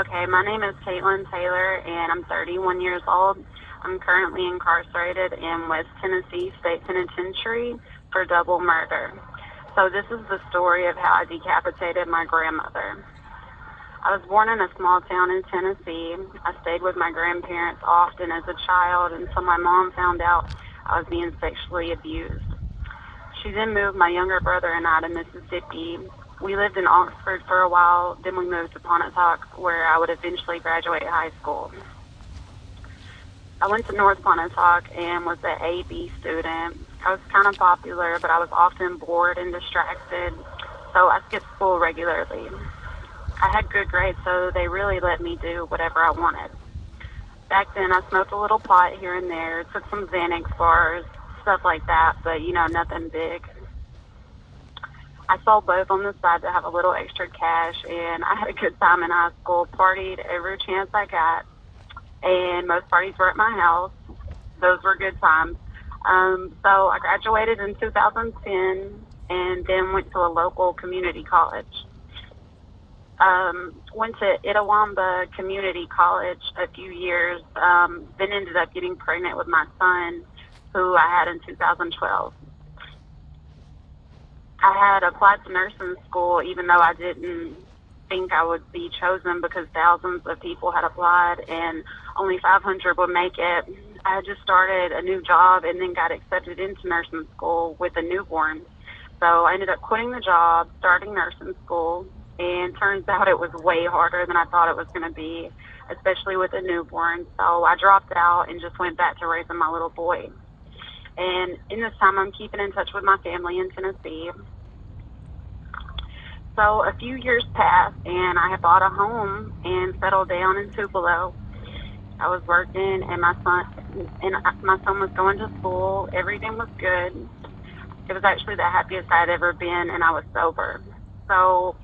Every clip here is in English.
Okay, my name is Katelyn Taylor, and I'm 31 years old. I'm currently incarcerated in West Tennessee State Penitentiary for double murder. So this is the story of how I decapitated my grandmother. I was born in a small town in Tennessee. I stayed with my grandparents often as a child until my mom found out I was being sexually abused. She then moved my younger brother and I to Mississippi. We lived in Oxford for a while, then we moved to Pontotoc, where I would eventually graduate high school. I went to North Pontotoc and was an AB student. I was kind of popular, but I was often bored and distracted, so I skipped school regularly. I had good grades, so they really let me do whatever I wanted. Back then, I smoked a little pot here and there, took some Xanax bars, stuff like that, but, nothing big. I sold both on the side to have a little extra cash, and I had a good time in high school, partied every chance I got, and most parties were at my house. Those were good times. So I graduated in 2010 and then went to a local community college. Went to Itawamba Community College a few years, then ended up getting pregnant with my son, who I had in 2012. I had applied to nursing school even though I didn't think I would be chosen because thousands of people had applied and only 500 would make it. I had just started a new job and then got accepted into nursing school with a newborn. So I ended up quitting the job, starting nursing school, and turns out it was way harder than I thought it was going to be, especially with a newborn. So I dropped out and just went back to raising my little boy. And in this time, I'm keeping in touch with my family in Tennessee. So a few years passed, and I had bought a home and settled down in Tupelo. I was working, and my son was going to school. Everything was good. It was actually the happiest I'd ever been, and I was sober. So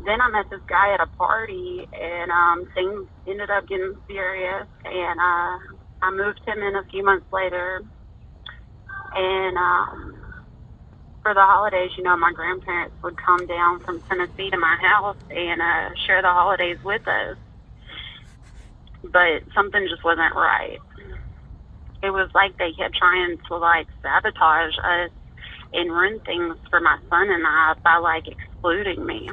then I met this guy at a party, and things ended up getting serious, and I moved him in a few months later. And for the holidays, my grandparents would come down from Tennessee to my house and share the holidays with us. But something just wasn't right. It was like they kept trying to, sabotage us and ruin things for my son and I by, excluding me.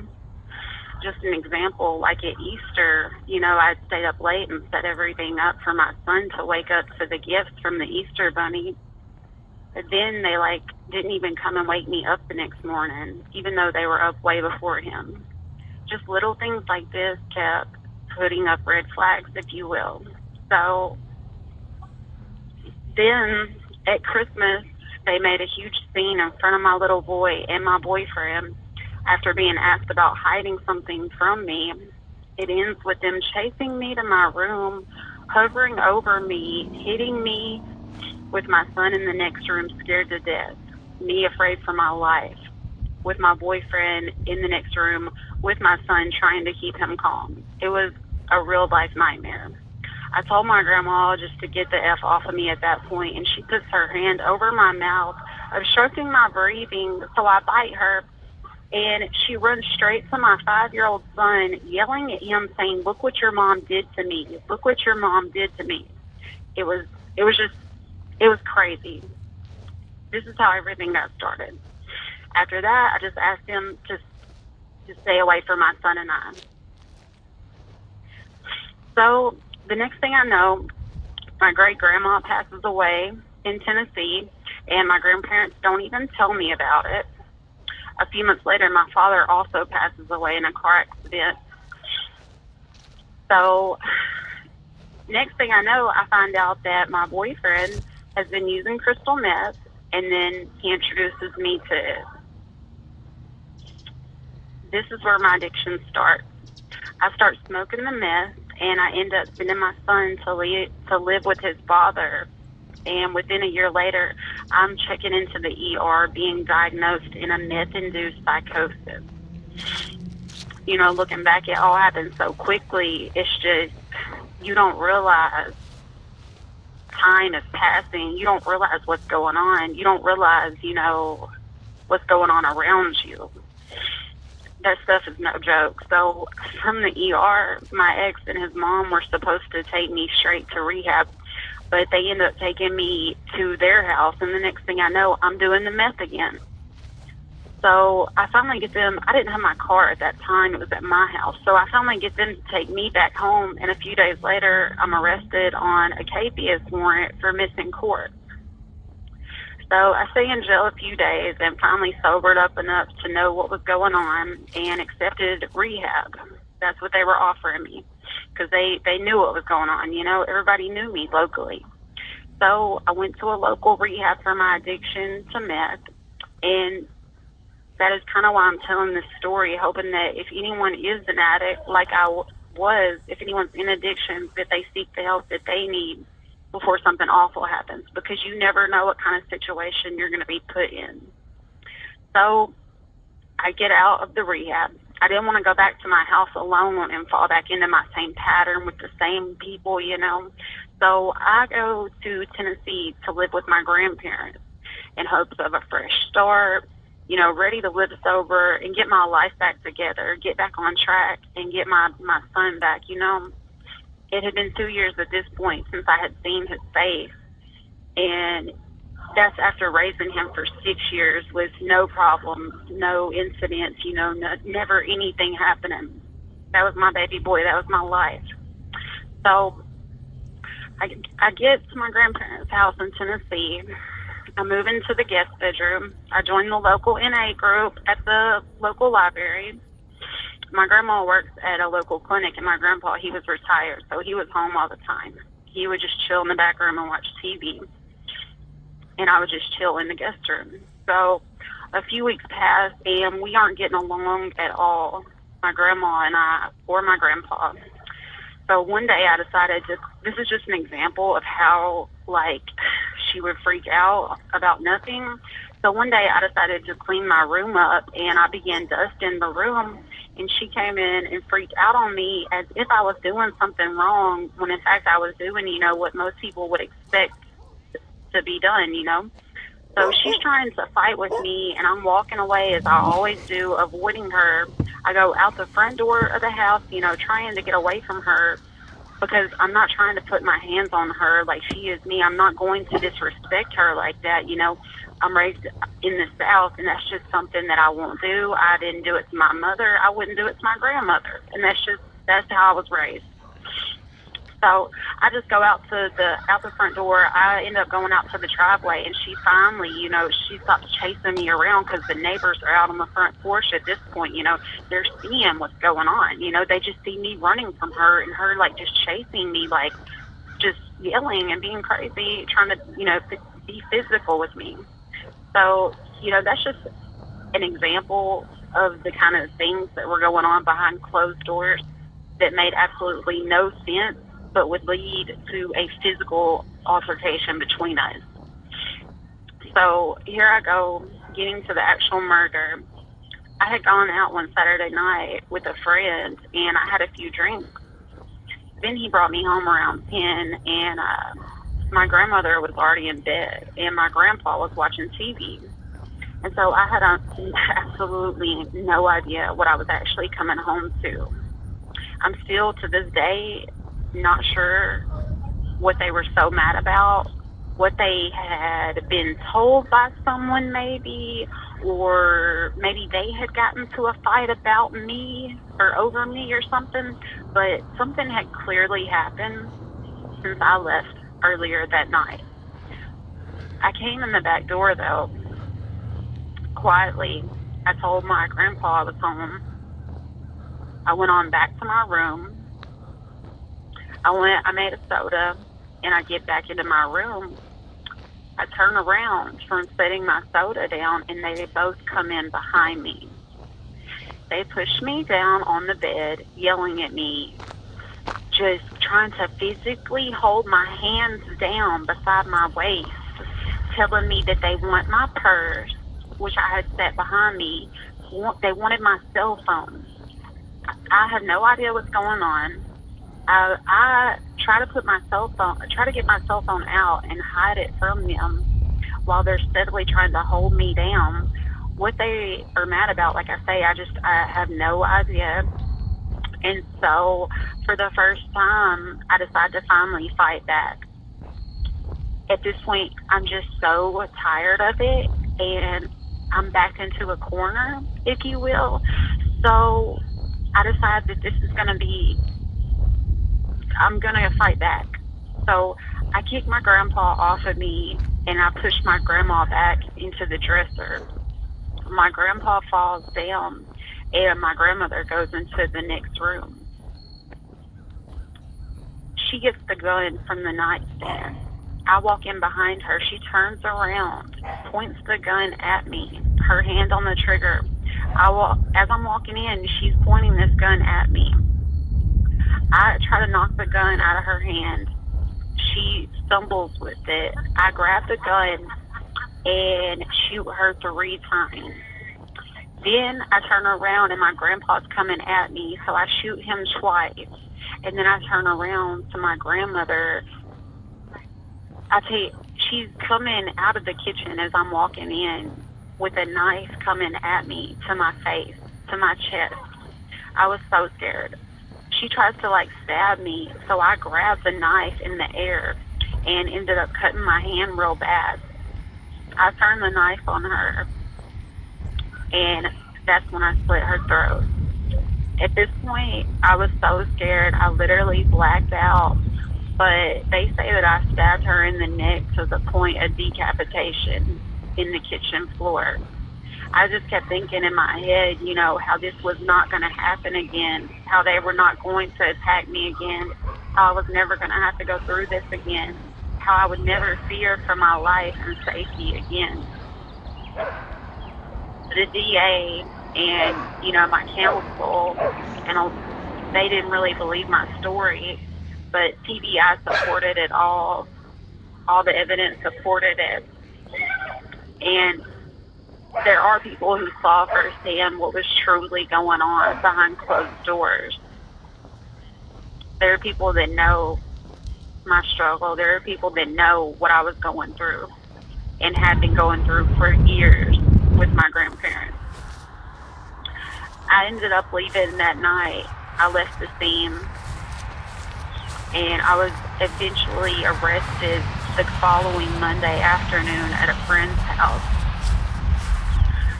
Just an example, at Easter, I'd stayed up late and set everything up for my son to wake up to the gifts from the Easter bunny. But then they, didn't even come and wake me up the next morning, even though they were up way before him. Just little things like this kept putting up red flags, if you will. So then at Christmas, they made a huge scene in front of my little boy and my boyfriend after being asked about hiding something from me. It ends with them chasing me to my room, hovering over me, hitting me, with my son in the next room scared to death, me afraid for my life, with my boyfriend in the next room with my son trying to keep him calm. It was a real life nightmare. I told my grandma just to get the F off of me at that point, and she puts her hand over my mouth, obstructing my breathing, so I bite her, and she runs straight to my 5-year-old son, yelling at him, saying, "Look what your mom did to me. Look what your mom did to me." It was crazy. This is how everything got started. After that, I just asked him to stay away from my son and I. So the next thing I know, my great-grandma passes away in Tennessee, and my grandparents don't even tell me about it. A few months later, my father also passes away in a car accident. So next thing I know, I find out that my boyfriend has been using crystal meth, and then he introduces me to it. This is where my addiction starts. I start smoking the meth, and I end up sending my son to live with his father. And within a year later, I'm checking into the ER being diagnosed in a meth-induced psychosis. Looking back, it all happened so quickly. It's just, you don't realize time is passing. You don't realize what's going on. You don't realize, what's going on around you. that stuff is no joke. So from the ER, my ex and his mom were supposed to take me straight to rehab, but they ended up taking me to their house, and the next thing I know, I'm doing the meth again. So I finally get them. I didn't have my car at that time. It was at my house. So I finally get them to take me back home, and a few days later, I'm arrested on a KPS warrant for missing court. So I stay in jail a few days and finally sobered up enough to know what was going on and accepted rehab. That's what they were offering me because they knew what was going on. You know, everybody knew me locally. So I went to a local rehab for my addiction to meth, and that is kind of why I'm telling this story, hoping that if anyone is an addict like I was, if anyone's in addiction, that they seek the help that they need before something awful happens, because you never know what kind of situation you're going to be put in. So I get out of the rehab. I didn't want to go back to my house alone and fall back into my same pattern with the same people, you know. So I go to Tennessee to live with my grandparents in hopes of a fresh start, you know, ready to live sober and get my life back together, get back on track, and get my son back, you know. It had been 2 years at this point since I had seen his face, and that's after raising him for 6 years with no problems, no incidents, you know, never anything happening. That was my baby boy. That was my life. So I get to my grandparents' house in Tennessee. I move into the guest bedroom. I join the local NA group at the local library. My grandma works at a local clinic, and my grandpa, he was retired, so he was home all the time. He would just chill in the back room and watch TV, and I would just chill in the guest room. So a few weeks pass, and we aren't getting along at all, my grandma and I, or my grandpa. So one day I decided this is just an example of how, like, she would freak out about nothing. So one day I decided to clean my room up, and I began dusting the room, and she came in and freaked out on me as if I was doing something wrong, when in fact I was doing, you know, what most people would expect to be done, you know. So she's trying to fight with me, and I'm walking away as I always do, avoiding her. I go out the front door of the house, you know, trying to get away from her, because I'm not trying to put my hands on her like she is me. I'm not going to disrespect her like that, you know. I'm raised in the South, and that's just something that I won't do. I didn't do it to my mother. I wouldn't do it to my grandmother, and that's how I was raised. So I just go out the front door. I end up going out to the driveway, and she finally, you know, she stops chasing me around because the neighbors are out on the front porch at this point. You know, they're seeing what's going on. You know, they just see me running from her, and her, like, just chasing me, like, just yelling and being crazy, trying to, you know, be physical with me. So, you know, that's just an example of the kind of things that were going on behind closed doors that made absolutely no sense, but would lead to a physical altercation between us. So here I go, getting to the actual murder. I had gone out one Saturday night with a friend, and I had a few drinks. Then he brought me home around 10, and my grandmother was already in bed, and my grandpa was watching TV. And so I had absolutely no idea what I was actually coming home to. I'm still, to this day, not sure what they were so mad about, what they had been told by someone maybe, or maybe they had gotten to a fight about me or over me or something, but something had clearly happened since I left earlier that night. I came in the back door, though, quietly. I told my grandpa I was home. I went on back to my room. I made a soda, and I get back into my room. I turn around from setting my soda down, and they both come in behind me. They push me down on the bed, yelling at me, just trying to physically hold my hands down beside my waist, telling me that they want my purse, which I had set behind me. They wanted my cell phone. I have no idea what's going on. I try to get my cell phone out and hide it from them while they're steadily trying to hold me down. what they are mad about, like I say, I have no idea. And so for the first time, I decided to finally fight back. At this point, I'm just so tired of it, and I'm backed into a corner, if you will. So I decided that this is going to be, I'm going to fight back. So I kicked my grandpa off of me, and I pushed my grandma back into the dresser. My grandpa falls down, and my grandmother goes into the next room. She gets the gun from the nightstand. I walk in behind her. She turns around, points the gun at me, her hand on the trigger. As I'm walking in, she's pointing this gun at me. I try to knock the gun out of her hand. She stumbles with it. I grab the gun and shoot her 3 times. Then I turn around and my grandpa's coming at me, so I shoot him twice. And then I turn around to my grandmother. I tell you, she's coming out of the kitchen as I'm walking in with a knife coming at me to my face, to my chest. I was so scared. She tries to stab me, so I grabbed the knife in the air and ended up cutting my hand real bad. I turned the knife on her, and that's when I split her throat. At this point, I was so scared, I literally blacked out. But they say that I stabbed her in the neck to the point of decapitation in the kitchen floor. I just kept thinking in my head, how this was not going to happen again, how they were not going to attack me again, how I was never going to have to go through this again, how I would never fear for my life and safety again. The DA and, my counsel, and they didn't really believe my story, but TBI supported it all. All the evidence supported it. And there are people who saw firsthand what was truly going on behind closed doors. There are people that know my struggle. There are people that know what I was going through and had been going through for years with my grandparents. I ended up leaving that night. I left the scene, and I was eventually arrested the following Monday afternoon at a friend's house.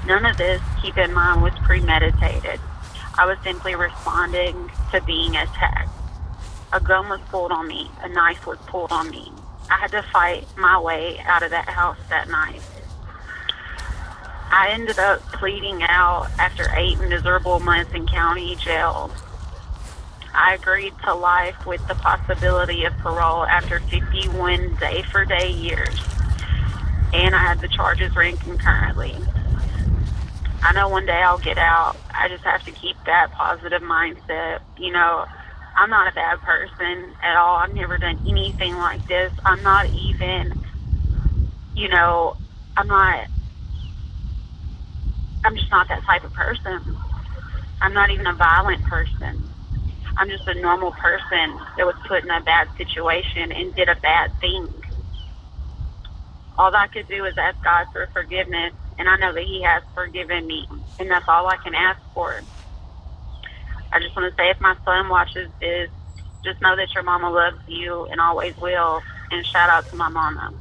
None of this, keep in mind, was premeditated. I was simply responding to being attacked. A gun was pulled on me. A knife was pulled on me. I had to fight my way out of that house that night. I ended up pleading out after 8 miserable months in county jail. I agreed to life with the possibility of parole after 51 day-for-day years, and I had the charges ran concurrently. I know one day I'll get out. I just have to keep that positive mindset. I'm not a bad person at all. I've never done anything like this. I'm not even, I'm just not that type of person. I'm not even a violent person. I'm just a normal person that was put in a bad situation and did a bad thing. All I could do is ask God for forgiveness, and I know that He has forgiven me, and that's all I can ask for. I just want to say, if my son watches this, just know that your mama loves you and always will, and shout out to my mama.